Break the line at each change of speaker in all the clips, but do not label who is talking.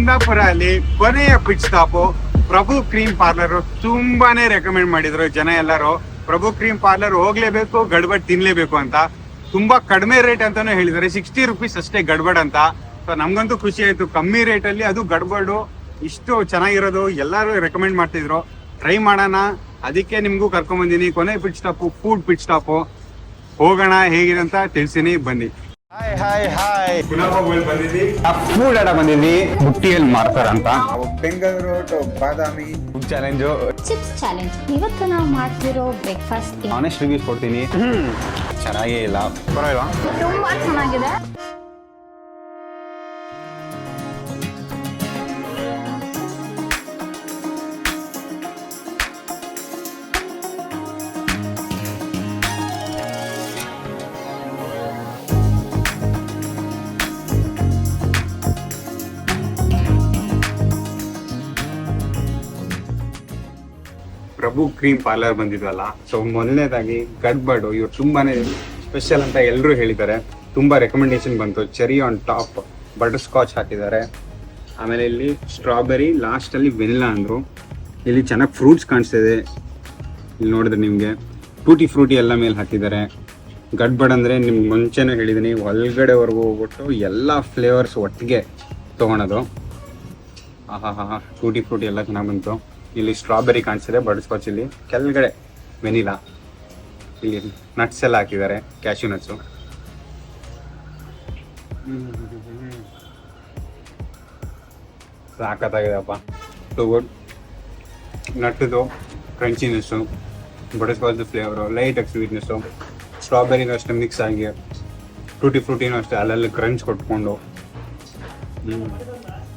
ಕುಂದಾಪುರ ಅಲ್ಲಿ ಕೊನೆಯ pit stop ಪ್ರಭು cream parlour. ತುಂಬಾನೇ ರೆಕಮೆಂಡ್ ಮಾಡಿದ್ರು ಜನ ಎಲ್ಲರೂ, ಪ್ರಭು ಕ್ರೀಮ್ ಪಾರ್ಲರ್ ಹೋಗ್ಲೇಬೇಕು, ಗಡ್ಬಡ್ ತಿನ್ಲೇಬೇಕು ಅಂತ. ತುಂಬಾ ಕಡಿಮೆ ರೇಟ್ ಅಂತಾನು ಹೇಳಿದ್ದಾರೆ, 60 rupees ಅಷ್ಟೇ ಗಡ್ಬಡ್ ಅಂತ. ಸೊ ನಮ್ಗಂತೂ ಖುಷಿ ಆಯ್ತು, ಕಮ್ಮಿ ರೇಟ್ ಅಲ್ಲಿ ಅದು ಗಡ್ಬಡು ಇಷ್ಟು ಚೆನ್ನಾಗಿರೋದು ಎಲ್ಲರೂ ರೆಕಮೆಂಡ್ ಮಾಡ್ತಿದ್ರು. ಟ್ರೈ ಮಾಡೋಣ, ಅದಕ್ಕೆ ನಿಮ್ಗೂ ಕರ್ಕೊಂಡ್ ಬಂದಿನಿ. ಕೊನೆ pit stop food pit stop, ಹೋಗೋಣ ಹೇಗಿದೆ ಅಂತ ತಿಳಿಸಿನಿ, ಬನ್ನಿ.
ಹಾಯ್ ಹಾಯ್ ಹಾಯ್,
ಬಂದಿದ್ವಿ
ಫುಡ್ ಆಡ ಬಂದಿದ್ವಿ. ಬುಟ್ಟಿಯಲ್ಲಿ ಮಾರ್ತಾರ ಅಂತ
ಬೆಂಗಳೂರು ಬಾದಾಮಿ
ಚಾಲೆಂಜು,
ಚಿಪ್ಸ್ ಚಾಲೆಂಜ್. ಇವತ್ತು ನಾವು ಮಾಡ್ತಿರೋ ಬ್ರೇಕ್ಫಾಸ್ಟ್
ಆನೆಸ್ಟ್ ರಿವ್ಯೂಸ್ ಕೊಡ್ತೀನಿ. ಚೆನ್ನಾಗೇ ಇಲ್ಲ, ಪರವಾಗಿಲ್ಲ.
ತುಂಬಾ ಚೆನ್ನಾಗಿದೆ.
ಪ್ರಭು ಕ್ರೀಮ್ ಪಾರ್ಲರ್ ಬಂದಿದ್ವಲ್ಲ, ಸೊ ಮೊದಲನೇದಾಗಿ ಗಡ್ಬಡು ಇವ್ರು ತುಂಬಾನೇ ಸ್ಪೆಷಲ್ ಅಂತ ಎಲ್ಲರೂ ಹೇಳಿದ್ದಾರೆ. ತುಂಬಾ ರೆಕಮೆಂಡೇಶನ್ ಬಂತು. Cherry on top, butter scotch ಹಾಕಿದ್ದಾರೆ, ಆಮೇಲೆ ಇಲ್ಲಿ ಸ್ಟ್ರಾಬೆರಿ, ಲಾಸ್ಟ್ ಅಲ್ಲಿ ವೆನಿಲಾ ಅಂದ್ರು. ಇಲ್ಲಿ ಚೆನ್ನಾಗಿ ಫ್ರೂಟ್ಸ್ ಕಾಣಿಸ್ತಿದೆ, ಇಲ್ಲಿ ನೋಡಿದ್ರೆ ನಿಮ್ಗೆ ಟೂಟಿ ಫ್ರೂಟಿ ಎಲ್ಲ ಮೇಲೆ ಹಾಕಿದ್ದಾರೆ. ಗಡ್ಬಡ್ ಅಂದ್ರೆ ನಿಮ್ಗೆ ಮುಂಚೆನೂ ಹೇಳಿದೀನಿ, ಒಳಗಡೆವರೆಗೂ ಹೋಗ್ಬಿಟ್ಟು ಎಲ್ಲ ಫ್ಲೇವರ್ಸ್ ಒಟ್ಟಿಗೆ ತೊಗೊಳೋದು. ಹಾ ಟೂಟಿ ಫ್ರೂಟಿ ಎಲ್ಲ ಚೆನ್ನಾಗಿ ಬಂತು. ಇಲ್ಲಿ ಸ್ಟ್ರಾಬೆರಿ ಕಾಣಿಸ್ತಿದೆ, ಬಟರ್ ಸ್ಕಾಚ್, ಇಲ್ಲಿ ಕೆಳಗಡೆ ವೆನಿಲಾ, ಇಲ್ಲಿ ನಟ್ಸ್ ಎಲ್ಲ ಹಾಕಿದ್ದಾರೆ, ಕ್ಯಾಶ್ಯೂ ನಟ್ಸು. ಸಾಕತ್ತಾಗಿದೆಪ್ಪ, ಟು ಗುಡ್. ನಟ್ಟದು ಕ್ರಂಚಿನೆಸ್ಸು, ಬಟರ್ ಸ್ಕಾಚ್ ಫ್ಲೇವರು, ಲೈಟಾಗಿ ಸ್ವೀಟ್ನೆಸ್ಸು, ಸ್ಟ್ರಾಬೆರಿನೂ ಅಷ್ಟೇ ಮಿಕ್ಸ್ ಆಗಿ, ಟೂಟಿ ಫ್ರೂಟಿನೂ ಅಷ್ಟೇ ಅಲ್ಲೆಲ್ಲ ಕ್ರಂಚ್ ಕೊಟ್ಕೊಂಡು.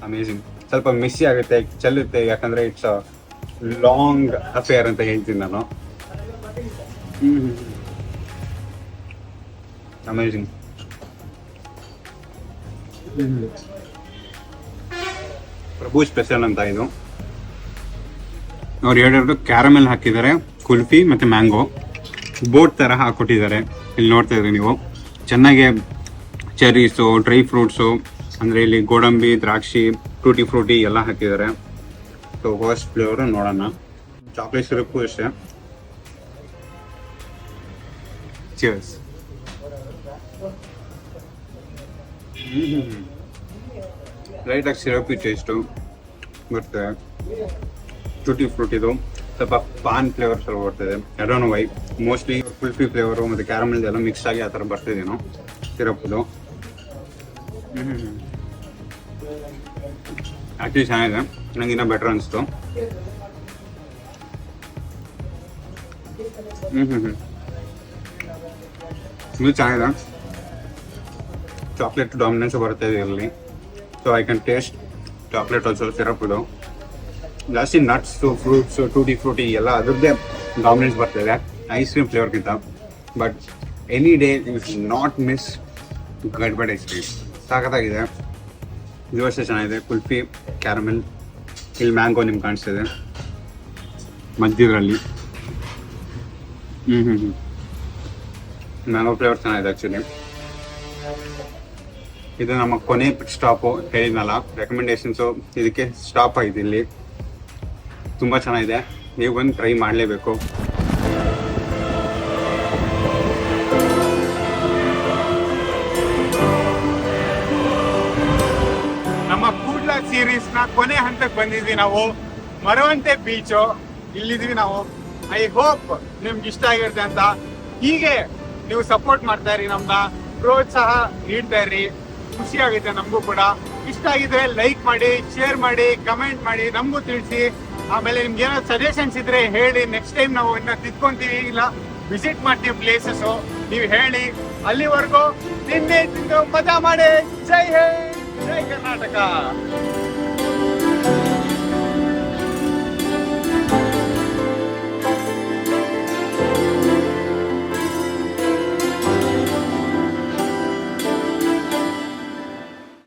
ಅಮೇಝಿಂಗ್. ಸ್ವಲ್ಪ ಮಿಸ್ಸಿ ಆಗುತ್ತೆ, ಚೆಲ್ಲುತ್ತೆ, ಯಾಕಂದರೆ ಇಟ್ಸ್ ಲಾಂಗ್ ಅಫೇರ್ ಅಂತ ಹೇಳ್ತೀನಿ ನಾನು. ಅಮೇಝಿಂಗ್. ಪ್ರಭು ಸ್ಪೆಷಲ್ ಅಂತ ಇದು. ಅವ್ರು ಹೇಳಿರೋದು ಕ್ಯಾರಮೆಲ್ ಹಾಕಿದ್ದಾರೆ, ಕುಲ್ಫಿ ಮತ್ತು ಮ್ಯಾಂಗೋ ಬೋಟ್ ಥರ ಹಾಕ್ಕೊಟ್ಟಿದ್ದಾರೆ. ಇಲ್ಲಿ ನೋಡ್ತಾ ಇದ್ರಿ ನೀವು, ಚೆನ್ನಾಗೆ ಚೆರೀಸು, ಡ್ರೈ ಫ್ರೂಟ್ಸು, ಅಂದರೆ ಇಲ್ಲಿ ಗೋಡಂಬಿ, ದ್ರಾಕ್ಷಿ, ಟೂಟಿ ಫ್ರೂಟಿ ಎಲ್ಲ ಹಾಕಿದ್ದಾರೆ. ಸೊ ಫಸ್ಟ್ ಫ್ಲೇವರು ನೋಡೋಣ. ಚಾಕ್ಲೇಟ್ ಸಿರಪ್ಪು ಅಷ್ಟೇ. ಚಿಯರ್ಸ್. ಲೈಟಾಗಿ ಸಿರಪ್ಪಿ ಟೇಸ್ಟು ಬರ್ತದೆ. ಟೂಟಿ ಫ್ರೂಟಿದು ಸ್ವಲ್ಪ ಪಾನ್ ಫ್ಲೇವರ್ ಸ್ವಲ್ಪ ಬರ್ತದೆ. I don't know why, mostly kulfi flavour ಮತ್ತು ಕ್ಯಾರಮೆಲ್ ಎಲ್ಲ ಮಿಕ್ಸ್ ಆಗಿ ಆ ಥರ ಬರ್ತಿದೇನೋ ಸಿರಪ್ಪದು. ಆ್ಯಕ್ಚುಲಿ ಚೆನ್ನಾಗಿದೆ, ನನಗೆ ಇನ್ನೂ ಬೆಟರ್ ಅನಿಸ್ತು. ಇದು ಚೆನ್ನಾಗಿದೆ. ಚಾಕ್ಲೇಟ್ ಡಾಮಿನೆನ್ಸ್ ಬರುತ್ತೆ ಇದರಲ್ಲಿ. So I can taste chocolate also. Syrup ಇದು ಜಾಸ್ತಿ ನಟ್ಸು, ಫ್ರೂಟ್ಸು, ಟೂಟಿ ಫ್ರೂಟಿ ಎಲ್ಲ ಅದ್ರದ್ದೇ ಡಾಮಿನೆನ್ಸ್ ಬರ್ತಿದೆ ಐಸ್ ಕ್ರೀಮ್ ಫ್ಲೇವರ್ಗಿಂತ. But any day you should not miss gadbad ice cream. ಸಾಕತ್ತಾಗಿದೆ. ಇದು ಅಷ್ಟೇ ಚೆನ್ನಾಗಿದೆ. ಕುಲ್ಫಿ, ಕ್ಯಾರಮೆಲ್, ಇಲ್ಲಿ ಮ್ಯಾಂಗೋ ನಿಮ್ಗೆ ಕಾಣಿಸ್ತಿದೆ ಮಧ್ಯದಲ್ಲಿ. ಮ್ಯಾಂಗೋ ಫ್ಲೇವರ್ ಚೆನ್ನಾಗಿದೆ ಆ್ಯಕ್ಚುಲಿ. ಇದು ನಮ್ಮ ಕೊನೆ ಪಿಟ್ ಸ್ಟಾಪು ಹೇಳಿದ್ನಲ್ಲ, ರೆಕಮೆಂಡೇಶನ್ಸು ಇದಕ್ಕೆ ಸ್ಟಾಪ್ ಆಗಿದೆ. ಇಲ್ಲಿ ತುಂಬ ಚೆನ್ನಾಗಿದೆ, ನೀವು ಬಂದು ಟ್ರೈ ಮಾಡಲೇಬೇಕು. ನಮ್ಮ ಫುಡ್ ಲಾಗ್ ಸೀರೀಸ್ ನ ಕೊನೆ ಹಂತಕ್ಕೆ ಬಂದಿದ್ವಿ ನಾವು. ಮರವಂತೆ ಬೀಚು ಇಲ್ಲಿದ್ವಿ ನಾವು. ಐ ಹೋಪ್ ನಿಮ್ಗೆ ಇಷ್ಟ ಆಗಿರುತ್ತೆ ಅಂತ. ಹೀಗೆ ನೀವು ಸಪೋರ್ಟ್ ಮಾಡ್ತಾ ಇರಿ, ನಮ್ನ ಪ್ರೋತ್ಸಾಹ ನೀಡ್ತಾ ಇರಿ, ಖುಷಿ ಆಗುತ್ತೆ ನಮಗೂ ಕೂಡ. ಇಷ್ಟ ಆಗಿದ್ರೆ ಲೈಕ್ ಮಾಡಿ, ಶೇರ್ ಮಾಡಿ, ಕಮೆಂಟ್ ಮಾಡಿ, ನಮಗೂ ತಿಳಿಸಿ. ಆಮೇಲೆ ನಿಮ್ಗೆ ಏನಾದ್ರು ಸಜೆಷನ್ಸ್ ಇದ್ರೆ ಹೇಳಿ. ನೆಕ್ಸ್ಟ್ ಟೈಮ್ ನಾವು ಇನ್ನ ತಿದ್ಕೊಂತೀವಿ, ಇಲ್ಲ ವಿಸಿಟ್ ಮಾಡ್ತೀವಿ ಪ್ಲೇಸಸ್, ನೀವು ಹೇಳಿ. ಅಲ್ಲಿವರೆಗೂ ತಿಂದು ಮಜಾ ಮಾಡಿ. ಜೈ ಹಿಂದ್, ಜೈ ಕರ್ನಾಟಕ.